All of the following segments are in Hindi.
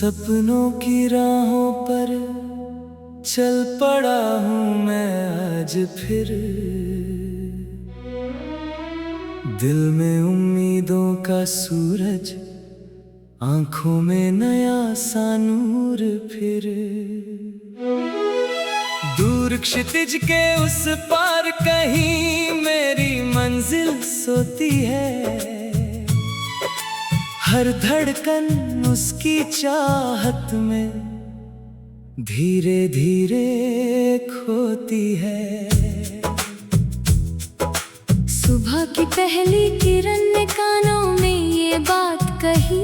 सपनों की राहों पर चल पड़ा हूँ मैं आज फिर। दिल में उम्मीदों का सूरज, आंखों में नया सा नूर फिर। दूर क्षितिज के उस पार कहीं मेरी मंजिल सोती है। हर धड़कन उसकी चाहत में धीरे धीरे खोती है। सुबह की पहली किरण ने कानों में ये बात कही,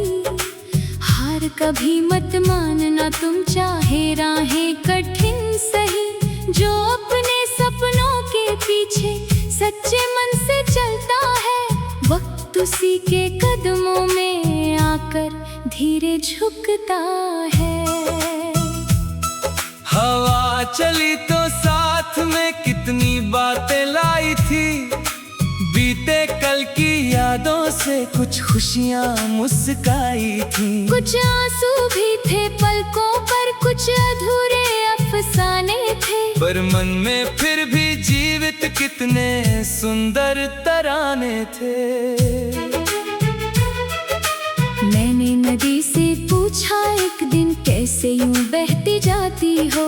हार कभी मत मानना तुम, चाहे राहें कठिन सही। जो अपने सपनों के पीछे सच्चे मन से चलता है, वक्त उसी के कदमों में आकर धीरे झुकता है। हवा चली तो साथ में कितनी बातें लाई थी, बीते कल की यादों से कुछ खुशियां मुस्काई थी। कुछ आंसू भी थे पलकों पर, कुछ अधूरे अफसाने थे, पर मन में फिर भी जीवित कितने सुंदर तराने थे। मैंने नदी से पूछा एक दिन, कैसे यूं बहती जाती हो,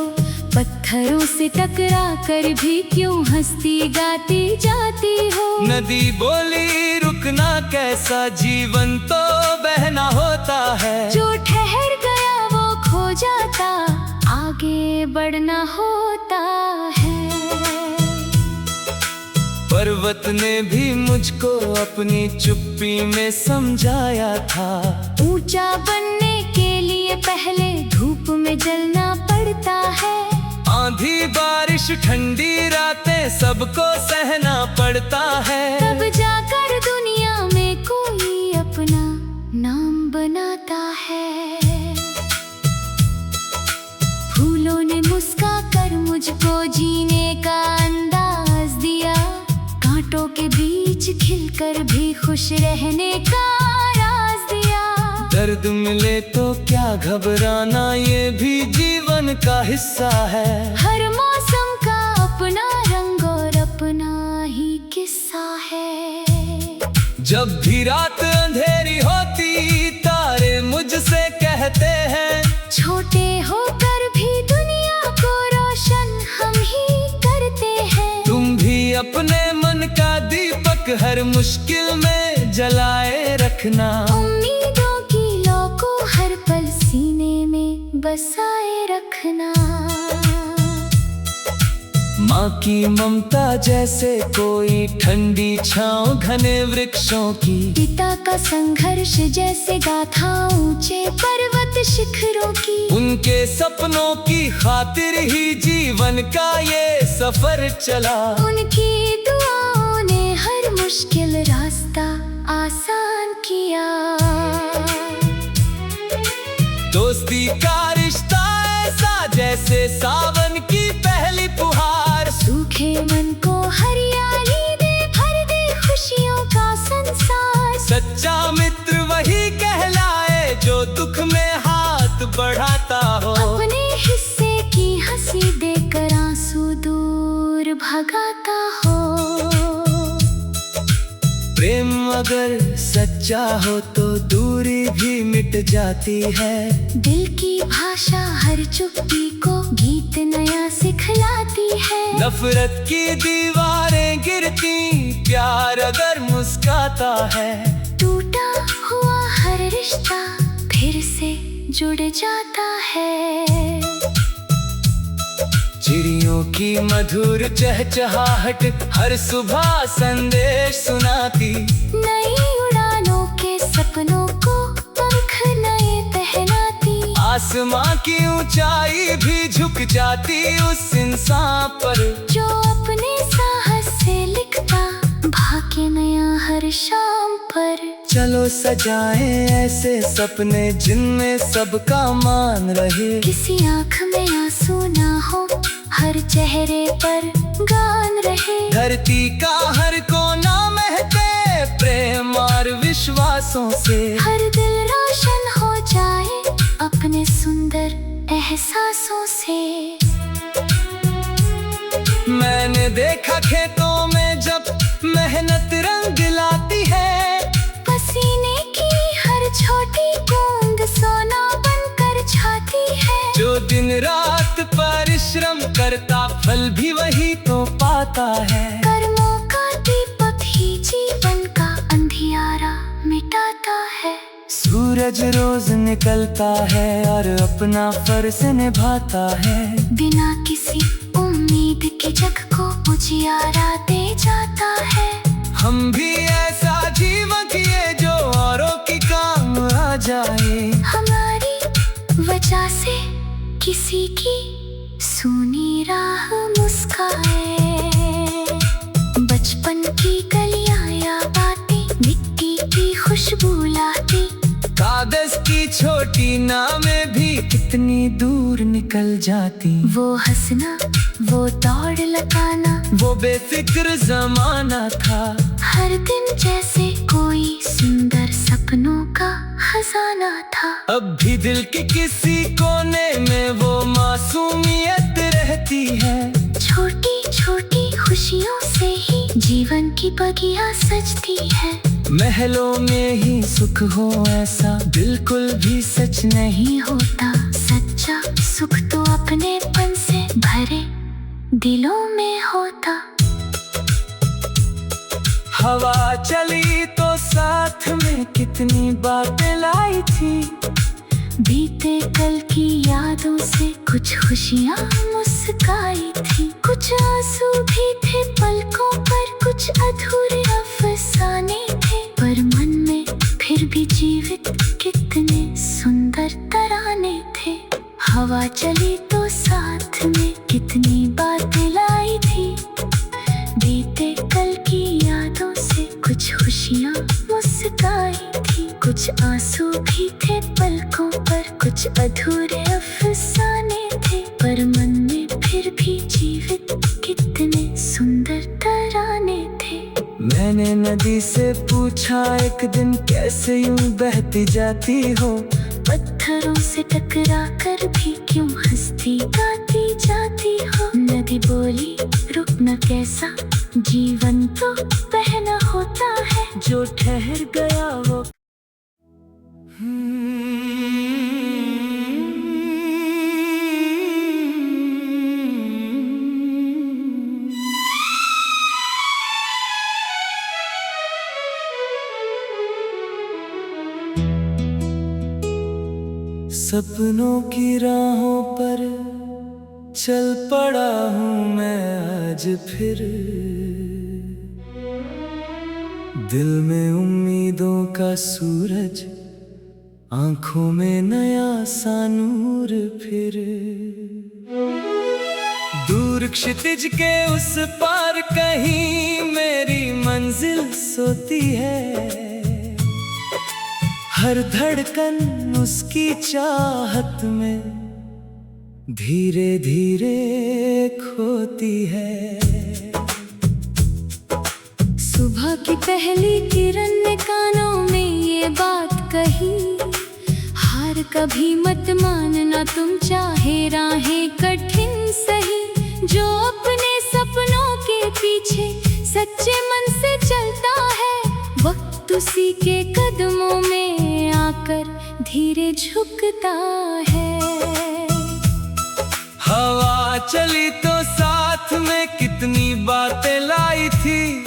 पत्थरों से टकरा कर भी क्यों हंसती गाती जाती हो। नदी बोली रुकना कैसा, जीवन तो बहना होता है। जो ठहर गया वो खो जाता, आगे बढ़ना होता है। पर्वत ने भी मुझको अपनी चुप्पी में समझाया था। ऊंचा बनने के लिए पहले धूप में जलना पड़ता है। आंधी बारिश ठंडी रातें सबको सहना पड़ता है। तब जाकर दुनिया में कोई अपना नाम बनाता है। फूलों ने मुस्का कर मुझको जीने का अंदाज दिया, कांटों के बीच खिलकर भी खुश रहने का राज दिया। दर्द मिले तो क्या घबराना, ये भी जीवन का हिस्सा है। हर मौसम का अपना रंग और अपना ही किस्सा है। जब भी रात अंधेरी होती, तारे मुझसे कहते हैं, छोटे होकर भी दुनिया को रोशन हम ही करते हैं। तुम भी अपने मन का दीपक हर मुश्किल में जलाए रखना। उम्मीदों की लौ को हर पल सीने में बसाए रखना। माँ की ममता जैसे कोई ठंडी छाँव घने वृक्षों की, पिता का संघर्ष जैसे गाथा ऊंचे पर्वत शिखरों की। उनके सपनों की खातिर ही जीवन का ये सफर चला। उनकी दुआओं ने हर मुश्किल रास्ता आसान किया। दोस्ती का रिश्ता ऐसा जैसे सावन की पहली फुहार, सूखे मन को हरियाली दे, भर दे खुशियों का संसार। सच्चा मित्र वही कहलाए जो दुख में हाथ बढ़ाता हो। अपने हिस्से की हंसी देकर आंसू दूर भगाता हो। प्रेम अगर सच्चा हो तो दूरी भी मिट जाती है। दिल की भाषा हर चुप्पी को गीत नया सिखलाती है। नफरत की दीवारें गिरती, प्यार अगर मुस्काता है। टूटा हुआ हर रिश्ता फिर से जुड़ जाता है। चिड़ियों की मधुर चहचहाहट हर सुबह संदेश सुनाती। नई उड़ानों के सपनों को पंख नए पहनाती। आसमां की ऊंचाई भी झुक जाती उस इंसान पर, जो अपने साहस से लिखता भाग्य नया हर शाम पर। चलो सजाएं ऐसे सपने जिनमें सबका मान रहे। किसी आँख में आंसू ना हो, हर चेहरे पर गान रहे। धरती का हर कोना महके प्रेम और विश्वासों से। हर दिल रोशन हो जाए अपने एहसासों से। मैंने देखा खेतों में जब मेहनत रंग लाती है, पसीने की हर छोटी बूंद सोना बनकर छाती है। जो दिन रात परिश्रम करता फल भी वही तो पाता है। कर्मों का दीपक ही जीवन का अंधियारा मिटाता है। सूरज रोज निकलता है और अपना फर्ज निभाता है। बिना किसी उम्मीद के जग को उजियारा दे जाता है। हम भी ऐसा जीवन जिए जो औरों की काम आ जाए। हमारी वजह से किसी की सूनी राह मुस्काए। बचपन की गलियां या बातें मिट्टी की खुशबू लाती। कागज की छोटी नावें भी कितनी दूर निकल जाती। वो हंसना, वो दौड़ लगाना, वो बेफिक्र जमाना था। हर दिन जैसे कोई सुंदर सपनों का खजाना था। अब भी दिल के किसी कोने में वो मासूमियत रहती है। छोटी छोटी खुशियों से ही जीवन की बगिया सजती है। महलों में ही सुख हो ऐसा बिल्कुल भी सच नहीं होता। सच्चा सुख तो अपनेपन से भरे दिलों में होता। हवा चली तो साथ में कितनी बातें लाई थी। बीते कल की यादों से कुछ खुशियाँ मुस्काई थी। कुछ आंसू भी थे पलकों पर, कुछ अधूरे अफसाने थे। पर मन में फिर भी जीवित कितने सुंदर तराने थे। हवा चली तो साथ में कितनी बातें लाई थी। बीते कल की यादों से कुछ खुशियाँ मुस्काई थी। कुछ आंसू भी थे पलकों पर, कुछ अधूरे अफसाने थे। पर मन में फिर भी जीवित कितने सुंदर तराने थे। मैंने नदी से पूछा एक दिन कैसे यूं बहती जाती हो। पत्थरों से टकरा कर भी क्यों हंसती गाती जाती हो। नदी बोली रुकना कैसा, जीवन तो बहना होता है। जो ठहर गया वो सपनों की राहों पर चल पड़ा हूँ मैं आज फिर। दिल में उम्मीदों का सूरज, आंखों में नया सा नूर फिर। दूर क्षितिज के उस पार कहीं मेरी मंजिल सोती है। हर धड़कन उसकी चाहत में धीरे धीरे खोती है। सुबह की पहली किरण ने कानों में ये बात कही, हार कभी मत मानना तुम चाहे राहें कठिन सही। जो अपने सपनों के पीछे सच्चे मन से चलता है, वक्त उसी के कदमों में आकर धीरे झुकता है। हवा चली तो साथ में कितनी बातें लाई थी।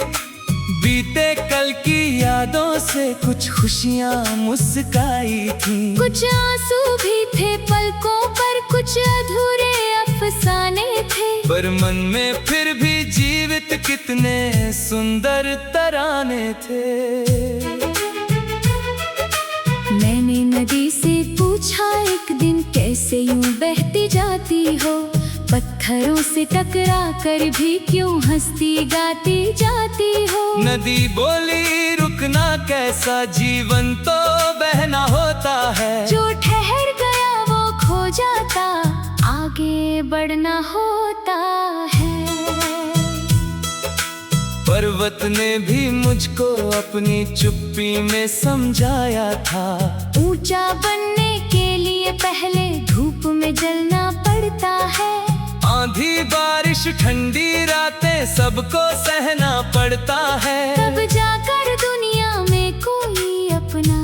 बीते कल की यादों से कुछ खुशियाँ मुस्काई थी। कुछ आंसू भी थे पलकों पर, कुछ अधूरे अफसाने थे। पर मन में फिर भी जीवित कितने सुंदर तराने थे। मैंने नदी से पूछा एक दिन कैसे यूं बहती जाती हो। पत्थरों से टकरा कर भी क्यों हंसती गाती जाती हो। नदी बोली रुकना कैसा, जीवन तो बहना होता है। जो ठहर गया वो खो जाता, आगे बढ़ना होता है। पर पर्वत ने भी मुझको अपनी चुप्पी में समझाया था। ऊंचा बनने के लिए पहले धूप में जलना पड़ता है। आंधी बारिश ठंडी रातें सबको सहना पड़ता है। तब जाकर दुनिया में कोई अपना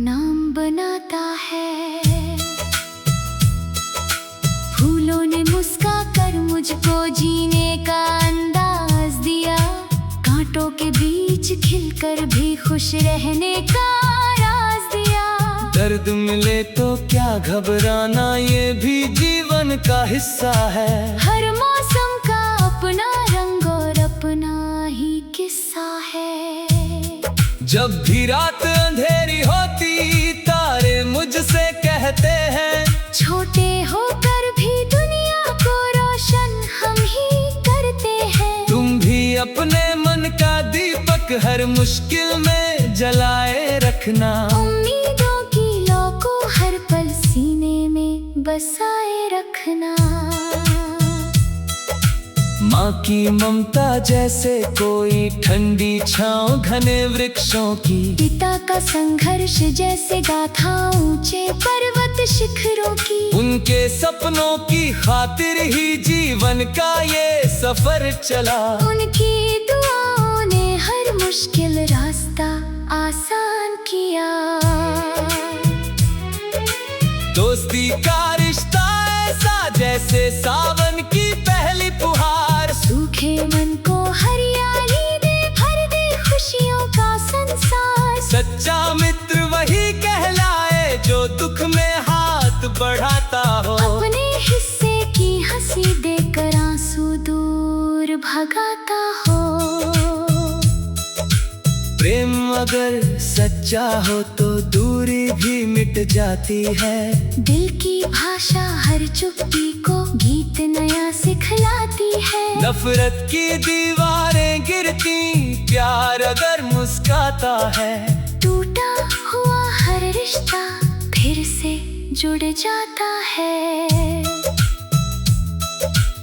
नाम बनाता है। फूलों ने मुस्का कर मुझको जीने का अंदाज दिया। कांटों के बीच खिलकर भी खुश रहने का राज दिया। दर्द मिले तो क्या घबराना, ये भी जीवन का हिस्सा है। हर मौसम का अपना रंग और अपना ही किस्सा है। जब भी रात अंधेरी होती तारे मुझसे कहते हैं, छोटे होकर भी दुनिया को रोशन हम ही करते हैं। तुम भी अपने मन का दीपक हर मुश्किल में जलाए रखना। उम्मीदों की लौ को हर पल सीने में बसाए रखना। माँ की ममता जैसे कोई ठंडी छाँव घने वृक्षों की। पिता का संघर्ष जैसे गाथा ऊंचे पर्वत शिखरों की। उनके सपनों की खातिर ही जीवन का ये सफर चला। उनकी दुआओं ने हर मुश्किल रास्ता आसान किया। दोस्ती का रिश्ता ऐसा जैसे सावन की पहली फुहार। सूखे मन को हरियाली दे, भर दे खुशियों का संसार। सच्चा मित्र वही कहलाए जो दुख में हाथ बढ़ाता हो। अपने हिस्से की हंसी देकर आंसू दूर भगाता हो। प्रेम अगर सच्चा हो तो दूरी भी मिट जाती है। दिल की भाषा हर चुप्पी को गीत नया सिखलाती है। नफरत की दीवारें गिरती, प्यार अगर मुस्काता है। टूटा हुआ हर रिश्ता फिर से जुड़ जाता है।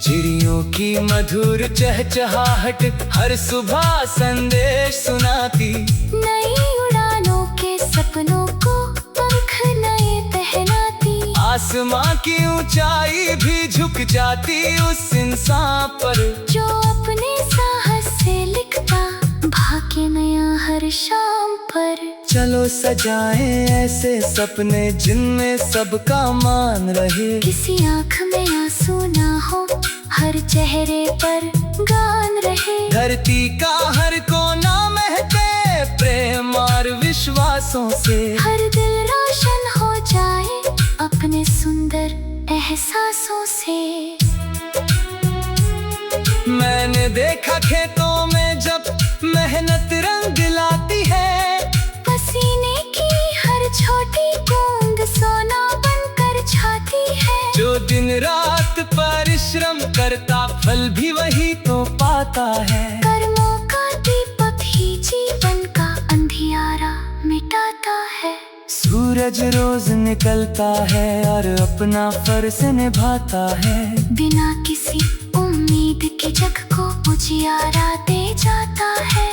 चिड़ियों की मधुर चहचहाहट हर सुबह संदेश सुनाती। नई उड़ानों के सपनों को पंख नए पहनाती। आसमां की ऊंचाई भी झुक जाती उस इंसान पर जो अपने साहस से लिखता भाग्य नया हर शाम पर। चलो सजाएं ऐसे सपने जिनमें सबका मान रहे। किसी आँख में आंसू ना हो, हर चेहरे पर गान रहे। धरती का हर कोना महके प्रेम और विश्वासों से। हर दिल रोशन हो जाए अपने सुंदर एहसासों से। मैंने देखा खेतों में जब मेहनत रंग लाती है। पसीने की हर छोटी बूंद सोना बनकर छाती है। जो दिन रात परिश्रम करता फल भी वही तो पाता है। कर्मों का दीपक ही जीवन का अंधियारा मिटाता है। सूरज रोज निकलता है और अपना फर्ज निभाता है। बिना किसी उम्मीद के जग को उजियारा दे जाता है।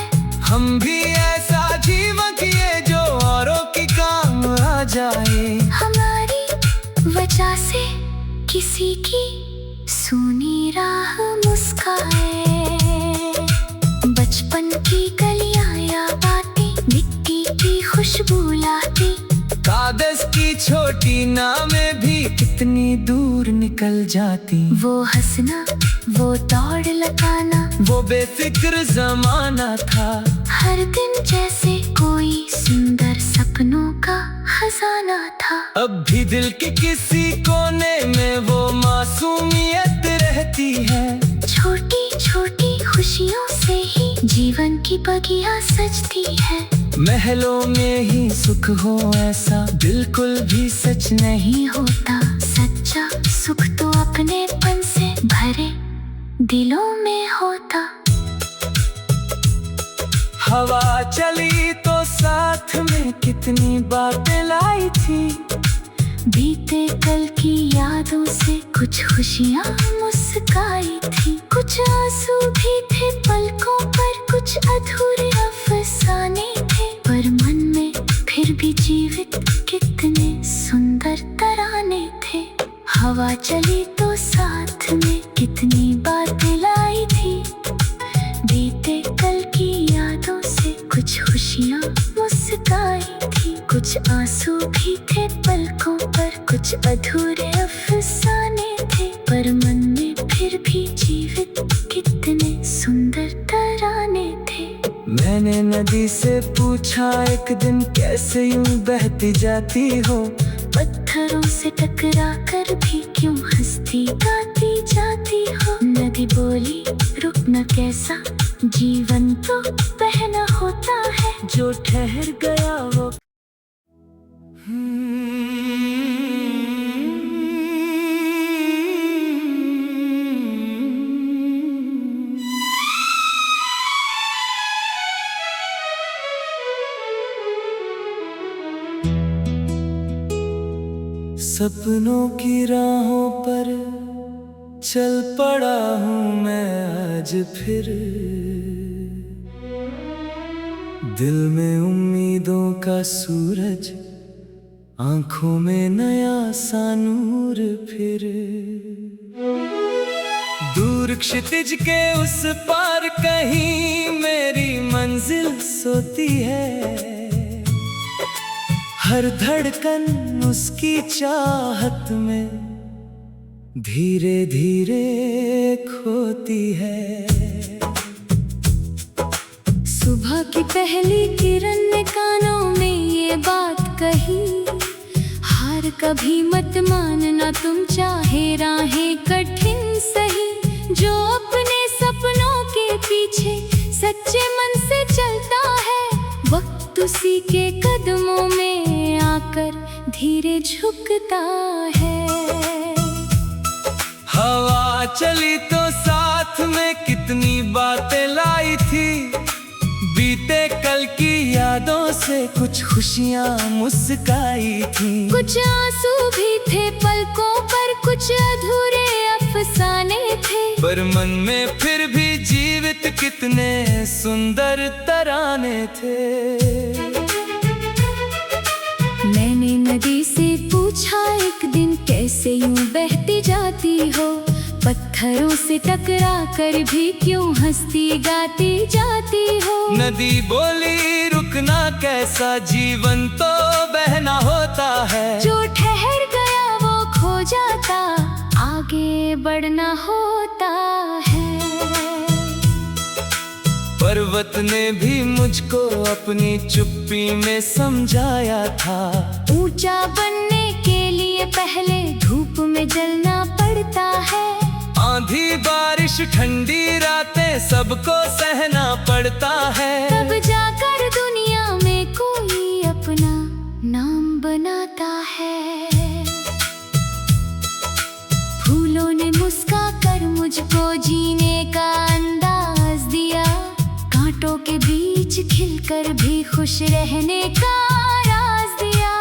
हम भी ऐसा जीवन जिए जो औरों की काम आ जाए। हमारी वजह से किसी की सूनी राह मुस्काए। बचपन की गलियां या बातें मिट्टी की खुशबू लाती। कागज की छोटी नामें भी कितनी दूर निकल जाती। वो हंसना, वो दौड़ लगाना, वो बेफिक्र जमाना था। हर दिन जैसे कोई सुंदर सपनों का खजाना था। अब भी दिल के किसी कोने में वो मासूमियत रहती है। छोटी छोटी खुशियों से ही जीवन की बगिया सजती है। महलों में ही सुख हो ऐसा बिल्कुल भी सच नहीं होता। सच्चा सुख तो अपनेपन से भरे दिलों में होता। हवा चली तो साथ में कितनी बातें लाई थी। बीते कल की यादों से कुछ खुशियाँ मुस्काई थी। कुछ आंसू भी थे पलकों पर, कुछ कुछ अधूरे अफसाने थे, पर मन में फिर भी जीवित कितने सुंदर तराने थे। हवा चली तो साथ में कितनी बातें लाई थी, बीते कल की यादों से कुछ खुशियाँ मुस्काई थी। कुछ आंसू भी थे पलकों पर, कुछ अधूरे अफसाने थे, पर मन में फिर भी जीवित कितने सुंदर तराने थे। मैंने नदी से पूछा एक दिन, कैसे यूं बहती जाती हो? पत्थरों से टकरा कर भी क्यों हंसती गाती जाती हो? नदी बोली, रुकना कैसा, जीवन तो बहना होता है। जो ठहर गया वो सपनों की राहों पर चल पड़ा हूँ मैं आज फिर। दिल में उम्मीदों का सूरज, आंखों में नया सा नूर फिर। दूर क्षितिज के उस पार कहीं मेरी मंजिल सोती है। हर धड़कन उसकी चाहत में धीरे धीरे खोती है। सुबह की पहली किरण ने कानों में ये बात कही, हार कभी मत मानना तुम, चाहे राहें कठिन सही। जो अपने सपनों के पीछे सच्चे मन से चलता है, वक्त उसी के कदमों में आकर धीरे झुकता है। हवा चली तो साथ में कितनी बातें लाई थी, बीते कल की यादों से कुछ खुशियाँ मुस्काई थी। कुछ आंसू भी थे पलकों पर, कुछ अधूरे अफसाने थे, पर मन में फिर भी जीवित कितने सुंदर तराने थे। मैंने नदी से पूछा एक दिन, कैसे यूं बहती जाती हो? पत्थरों से टकरा कर भी क्यों हंसती गाती जाती हो? नदी बोली, रुकना कैसा, जीवन तो बहना होता है। जो ठहर गया वो खो जाता, आगे बढ़ना होता है। पर्वत ने भी मुझको अपनी चुप्पी में समझाया था, ऊंचा बनने के लिए पहले धूप में जलना पड़ता है। आंधी बारिश ठंडी रातें सबको सहना पड़ता है, तब जाकर दुनिया में कोई अपना नाम बनाता है। फूलों ने मुस्का कर मुझको जीने का अंदाज दिया, कांटों के बीच खिलकर भी खुश रहने का राज दिया।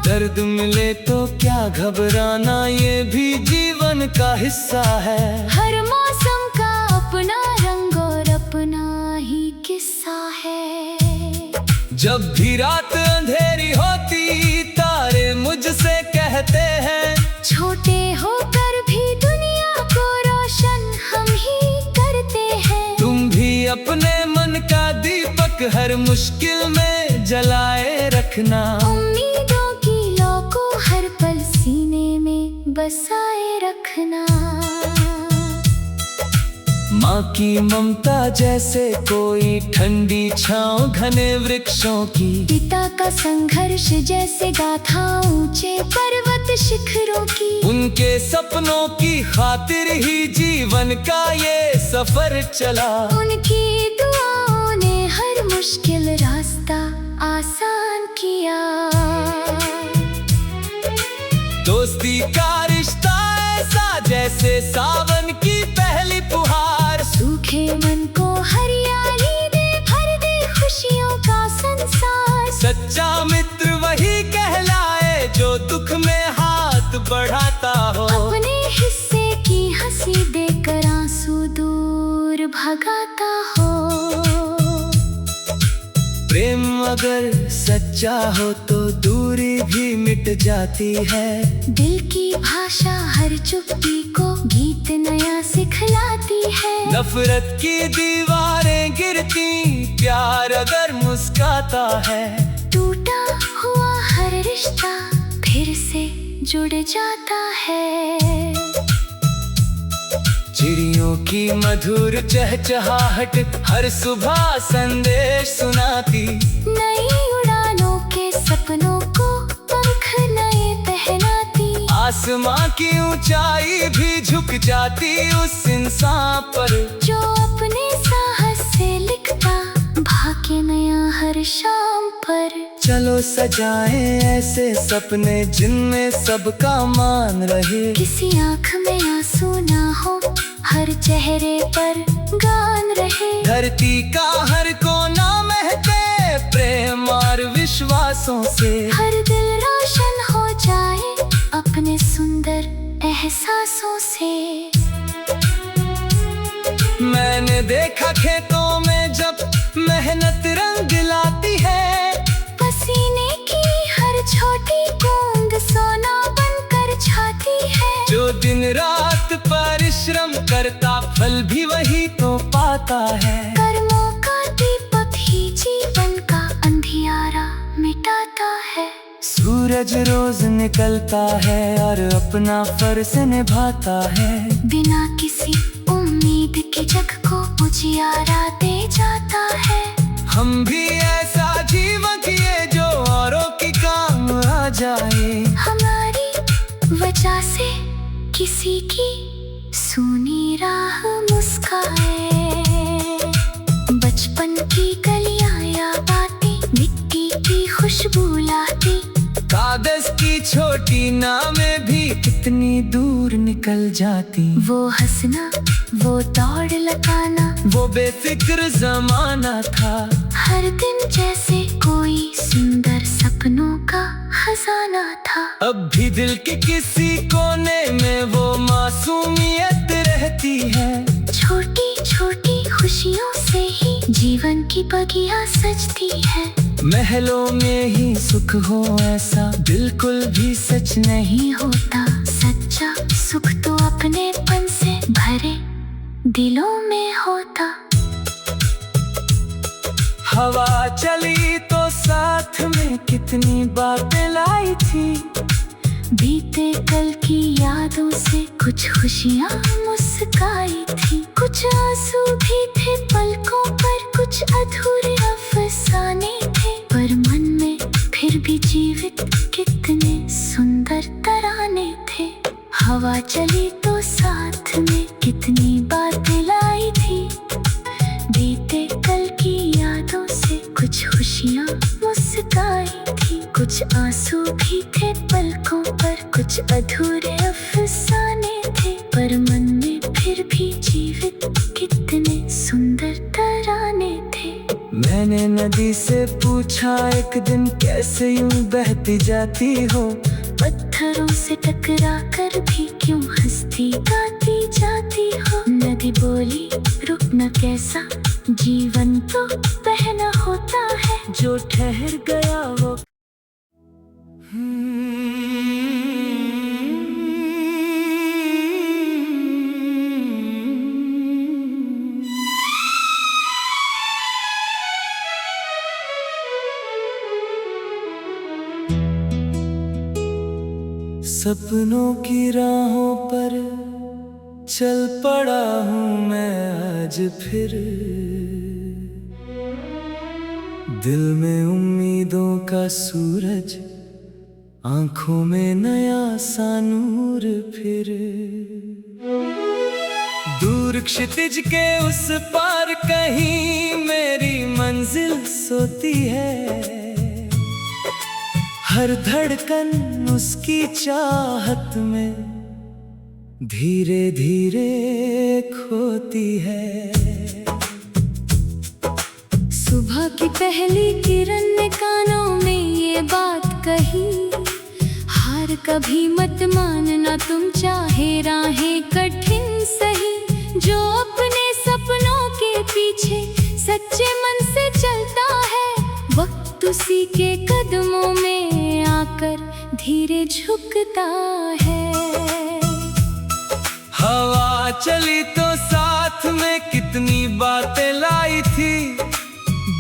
दर्द मिले तो क्या घबराना, ये भी जीवन का हिस्सा है। हर मौसम का अपना रंग और अपना ही किस्सा है। जब भी रात अंधेरी होती, तारे मुझसे कहते हैं, छोटे होकर भी दुनिया को रोशन हम ही करते हैं। तुम भी अपने मन का दीपक हर मुश्किल में जलाए रखना। उम्मीदों की लौ को हर पल सीने में बसाए रखना। माँ की ममता जैसे कोई ठंडी छाँव घने वृक्षों की, पिता का संघर्ष जैसे गाथा ऊंचे पर्वत शिखरों की। उनके सपनों की खातिर ही जीवन का ये सफर चला। उनकी दुआओं ने हर मुश्किल रास्ता आसान किया। दोस्ती का रिश्ता ऐसा जैसे सावन की पहली फुहार, सूखे मन को हरियाली दे, भर दे खुशियों का संसार। सच्चा मित्र वही कहलाए जो दुख में हाथ बढ़ाता हो, अपने हिस्से की हंसी देकर आंसू दूर भगाता हो। अगर सच्चा हो तो दूरी भी मिट जाती है। दिल की भाषा हर चुप्पी को गीत नया सिखलाती है। नफरत की दीवारें गिरती, प्यार अगर मुस्काता है। टूटा हुआ हर रिश्ता फिर से जुड़ जाता है। चिड़ियों की मधुर चहचहाहट हर सुबह संदेश सुनाती। नई उड़ानों के सपनों को पंख नए पहनाती। आसमां की ऊंचाई भी झुक जाती उस इंसान पर जो अपने साहस से लिखता भाग्य नया हर शाम पर। चलो सजाएं ऐसे सपने जिनमें सबका मान रहे। किसी आँख में आंसू ना हो, हर चेहरे पर गान रहे। धरती का हर कोना महके प्रेम और विश्वासों से। हर दिल रोशन हो जाए अपने सुंदर एहसासों से। मैंने देखा खेतों में जब मेहनत रंग लाती है। पसीने की हर छोटी बूंद सोना बनकर छाती है। जो दिन रात परिश्रम करता फल भी वही तो पाता है। कर्मों का दीपक ही जीवन का अंधियारा मिटाता है। सूरज रोज निकलता है और अपना फर्ज निभाता है। बिना किसी उम्मीद के जग को उजियारा दे जाता है। हम भी ऐसा जीवन जिए जो औरों की काम आ जाए। हमारी वजह से किसी की सूनी राह मुस्काए। बचपन की गलियां या बातें मिट्टी की खुशबू लाती। कागज की छोटी नामें भी कितनी दूर निकल जाती। वो हंसना, वो दौड़ लगाना, वो बेफिक्र जमाना था। हर दिन जैसे कोई सुंदर सपनों का खजाना था। अब भी दिल के किसी कोने में वो मासूमियत रहती है। छोटी छोटी खुशियों से ही जीवन की बगिया सजती है। महलों में ही सुख हो ऐसा बिल्कुल भी सच नहीं होता। सच्चा सुख तो अपनेपन से भरे दिलों में होता। हवा चली तो साथ में कितनी बातें लाई थी। बीते कल की यादों से कुछ खुशियाँ मुस्काई थी। कुछ आंसू भी थे पलकों पर, कुछ अधूरे अफसाने थे। पर मन में फिर भी जीवित कितने सुंदर तराने थे। हवा चली तो साथ में कितनी बातें लाई थी। बीते कल की यादों से कुछ खुशियाँ मुस्काई थी। कुछ आंसू भी थे पलकों पर, कुछ अधूरे अफसाने थे। पर मन में फिर भी जीवित कितने सुंदर तराने थे। मैंने नदी से पूछा एक दिन कैसे यूं बहती जाती हो। पत्थरों से टकरा कर भी क्यों हंसती गाती जाती हो। नदी बोली रुकना कैसा, जीवन तो बहना होता है। जो ठहर गया वो सपनों की राहों पर चल पड़ा हूँ मैं आज फिर। दिल में उम्मीदों का सूरज, आंखों में नया सा नूर फिर। दूर क्षितिज के उस पार कहीं मेरी मंजिल सोती है। हर धड़कन उसकी चाहत में धीरे धीरे खोती है। सुबह की पहली किरण ने कानों में ये बात कही, हार कभी मत मानना तुम चाहे राहें कठिन सही। जो अपने सपनों के पीछे सच्चे मन से चलता है, वक्त वक्त उसी के कदमों में आकर धीरे झुकता है। हवा चली तो साथ में कितनी बातें लाई थी,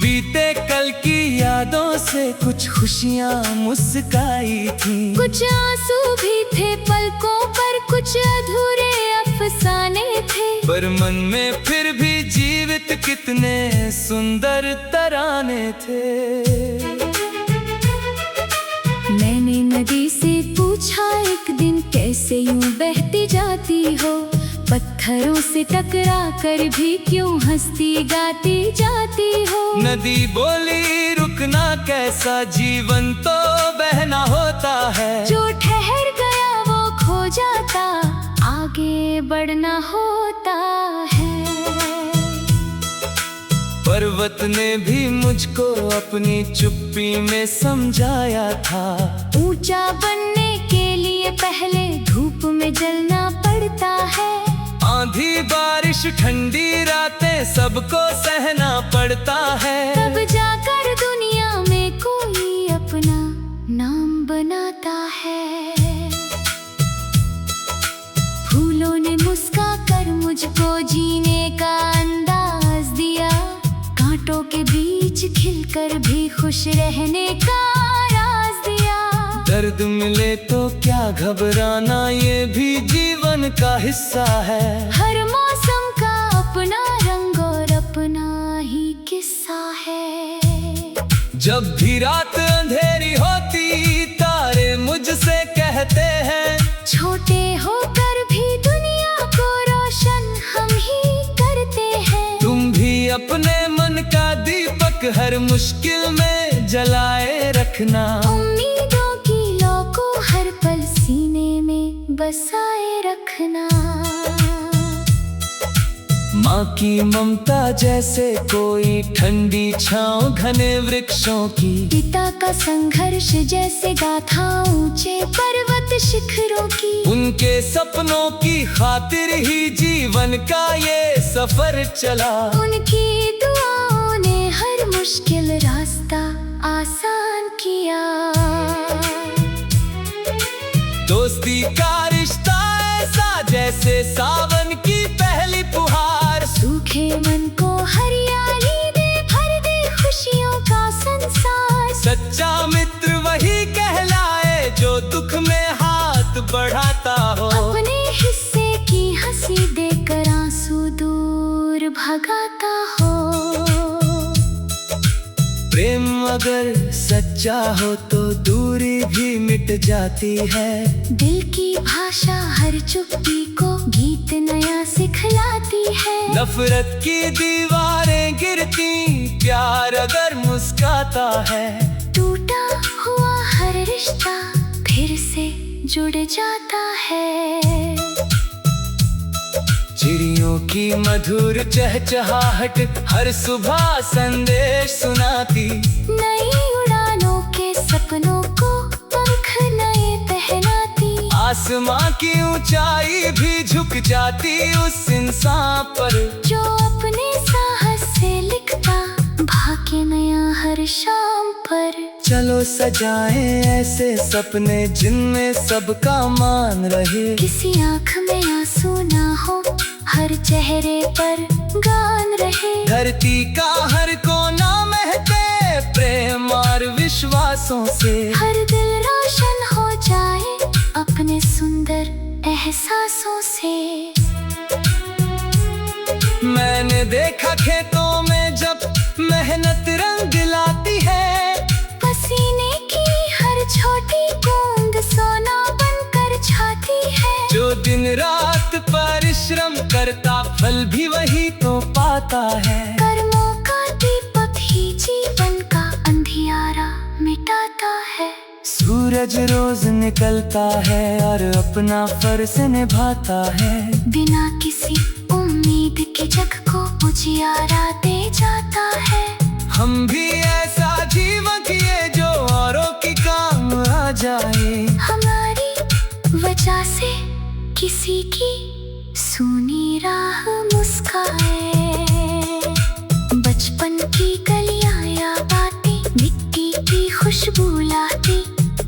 बीते कल की यादों से कुछ खुशियाँ मुस्काई थी। कुछ आंसू भी थे पलकों पर, कुछ अधूरे अफसाने थे, पर मन में फिर भी जीवित कितने सुंदर तराने थे। मैंने नदी से पूछा एक दिन, कैसे यूं बहती जाती हो, पत्थरों से टकरा कर भी क्यों हंसती गाती जाती हो। नदी बोली रुकना कैसा, जीवन तो बहना होता है। जो ठहर गया वो खो जाता, आगे बढ़ना होता है। पर्वत ने भी मुझको अपनी चुप्पी में समझाया था, ऊंचा बनने के लिए पहले धूप में जलना पड़ता है। आंधी बारिश ठंडी रातें सबको सहना पड़ता है। तब जाकर दुनिया में कोई अपना नाम बनाता है। फूलों ने मुस्का कर मुझको जीने का अंदाज दिया, कांटों के बीच खिलकर भी खुश रहने का राज दिया। दर्द मिले तो क्या घबराना, ये भी जीवन का हिस्सा है। हर मौसम का अपना रंग और अपना ही किस्सा है। जब भी रात अंधेरी होती, तारे मुझसे कहते हैं, छोटे होकर भी दुनिया को रोशन हम ही करते हैं। तुम भी अपने मन का दीपक हर मुश्किल में जलाए रखना। उम्मीदों की लौ को हर पल सीने में बसाए रखना। माँ की ममता जैसे कोई ठंडी छाँव घने वृक्षों की, पिता का संघर्ष जैसे गाथा ऊंचे पर्वत शिखरों की। उनके सपनों की खातिर ही जीवन का ये सफर चला। उनकी दुआओं ने हर मुश्किल रास्ता आसान किया। दोस्ती का रिश्ता ऐसा जैसे सावन की पहली फुहार, सूखे मन को हरियाली दे, भर दे खुशियों का संसार। सच्चा मित्र वही कहलाए जो दुख में हाथ बढ़ाता हो। अपने हिस्से की हंसी देकर आंसू दूर भगाता हो। प्रेम अगर सच्चा हो तो दूरी भी मिट जाती है। दिल की भाषा हर चुप्पी को गीत नया सिखलाती है। नफरत की दीवारें गिरती, प्यार अगर मुस्काता है। टूटा हुआ हर रिश्ता फिर से जुड़ जाता है। चिड़ियों की मधुर चहचहाहट हर सुबह संदेश सुनाती। नई उड़ानों के सपनों को पंख नए पहनाती। आसमां की ऊंचाई भी झुक जाती उस इंसान पर, जो अपने साहस से लिखता भाग्य नया हर शाम पर। चलो सजाएं ऐसे सपने जिनमें सबका मान रहे। किसी आँख में आंसू ना हो, हर चेहरे पर गान रहे। धरती का हर कोना महके प्रेम और विश्वासों से। हर दिल रोशन हो जाए अपने सुंदर एहसासों से। मैंने देखा खेतों में जब मेहनत रंग लाती है। पसीने की हर छोटी बूंद सोना बनकर छाती है। जो दिन रात परिश्रम करता फल भी वही तो पाता है। कर्मों का दीपक ही जीवन का अंधियारा मिटाता है। सूरज रोज निकलता है और अपना फर्ज निभाता है। बिना किसी उम्मीद के जग को उजियारा दे जाता है। हम भी ऐसा जीवन जिए जो औरों की काम आ जाए। हमारी वजह से किसी की सूनी राह मुस्काए। बचपन की गलियां या बातें, मिट्टी खुशबू लाती।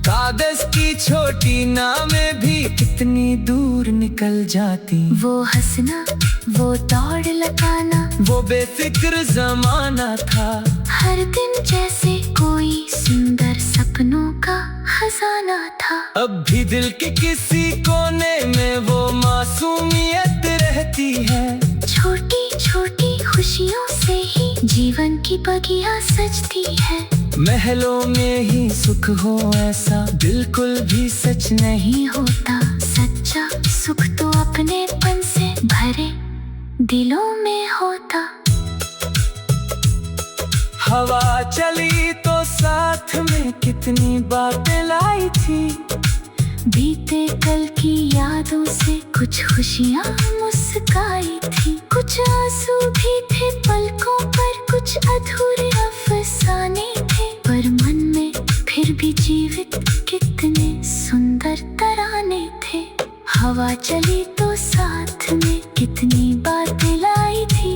कागज की छोटी नावें भी कितनी दूर निकल जाती। वो हंसना, वो दौड़ लगाना, वो बेफिक्र जमाना था। हर दिन जैसे कोई सुंदर सपनों का खजाना था। अब भी दिल के किसी कोने में वो मासूमियत रहती है। छोटी छोटी खुशियों से ही जीवन की बगिया सजती है। महलों में ही सुख हो ऐसा बिल्कुल भी सच नहीं होता। सच्चा सुख तो अपनेपन से भरे दिलों में होता। हवा चली तो साथ में कितनी बातें लाई थी। बीते कल की यादों से कुछ खुशियाँ मुस्काई थी। कुछ आंसू भी थे पलकों पर, कुछ अधूरे अफसाने थे। पर मन में फिर भी जीवित कितने सुंदर तराने थे। हवा चली तो साथ में कितनी बातें लाई थी।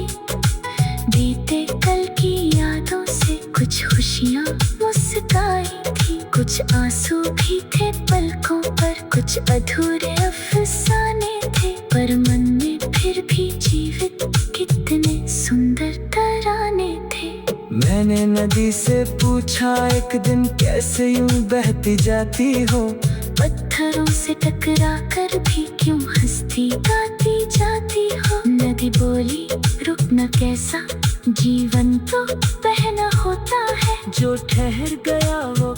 बीते कल की यादों से कुछ खुशियाँ मुस्काई थी। कुछ आंसू भी थे पलकों पर, कुछ अधूरे अफसाने थे। पर मन में फिर भी जीवित कितने सुंदर तराने थे। मैंने नदी से पूछा एक दिन, कैसे यूं बहती जाती हो। पत्थरों से टकरा कर भी क्यों हंसती गाती जाती हो। नदी बोली, रुकना कैसा, जीवन तो बहना होता है। जो ठहर गया वो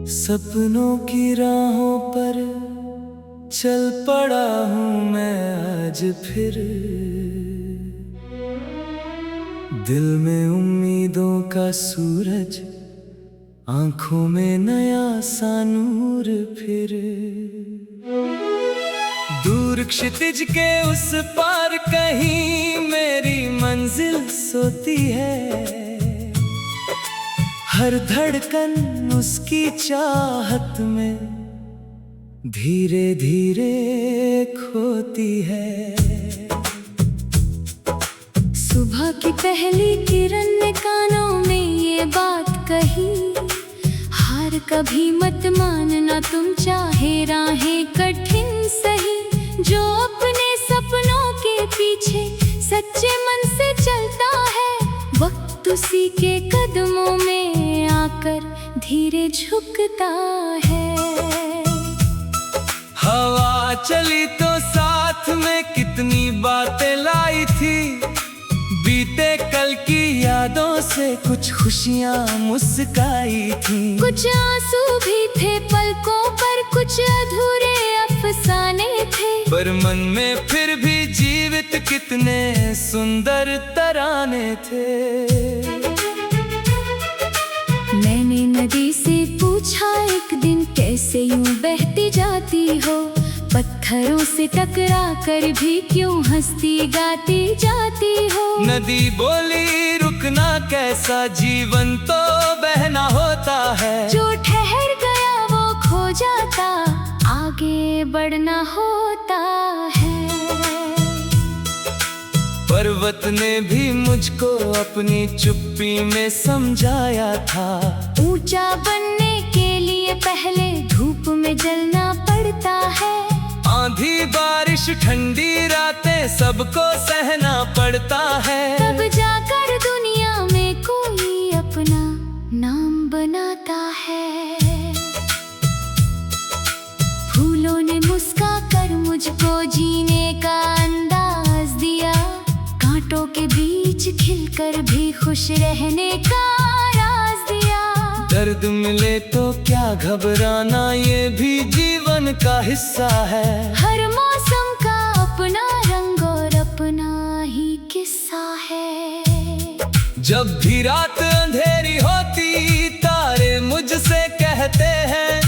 सपनों की राहों पर चल पड़ा हूँ मैं आज फिर। दिल में उम्मीदों का सूरज, आंखों में नया सा नूर फिर। दूर क्षितिज के उस पार कहीं मेरी मंजिल सोती है। हर धड़कन उसकी चाहत में धीरे धीरे खोती है। सुबह की पहली किरण ने कानों में ये बात कही, हार कभी मत मानना तुम, चाहे राहें कठिन सही। जो अपने सपनों के पीछे सच्चे मन से चलता है, वक्त उसी के कदमों में आकर धीरे झुकता है। हवा चली तो साथ में कितनी बातें लाई थी। बीते कल की यादों से कुछ खुशियाँ मुस्काई थी। कुछ आंसू भी थे पलकों पर, कुछ अधूरे अफसाने थे। पर मन में फिर भी जीवित कितने सुंदर तराने थे। मैंने नदी से पूछा एक दिन, कैसे यूं बहती जाती हो। पत्थरों से टकरा कर भी क्यों हंसती गाती जाती हो। नदी बोली, रुकना कैसा, जीवन तो बहना होता है। जो ठहर गया वो खो जाता, आगे बढ़ना होता है। पर्वत ने भी मुझको अपनी चुप्पी में समझाया था। ऊंचा बनने के लिए पहले धूप में जलना पड़ता है। आंधी बारिश ठंडी रातें सबको सहना पड़ता है। तब जाकर दुनिया में कोई अपना नाम बनाता है। फूलों ने मुस्का कर मुझको जीने का अंदाज दिया। कांटों के बीच खिलकर भी खुश रहने का राज दिया। दर्द मिले तो क्या घबराना, ये भी जीवन का हिस्सा है। हर मौसम का अपना रंग और अपना ही किस्सा है। जब भी रात अंधेरी होती, तारे मुझसे कहते हैं,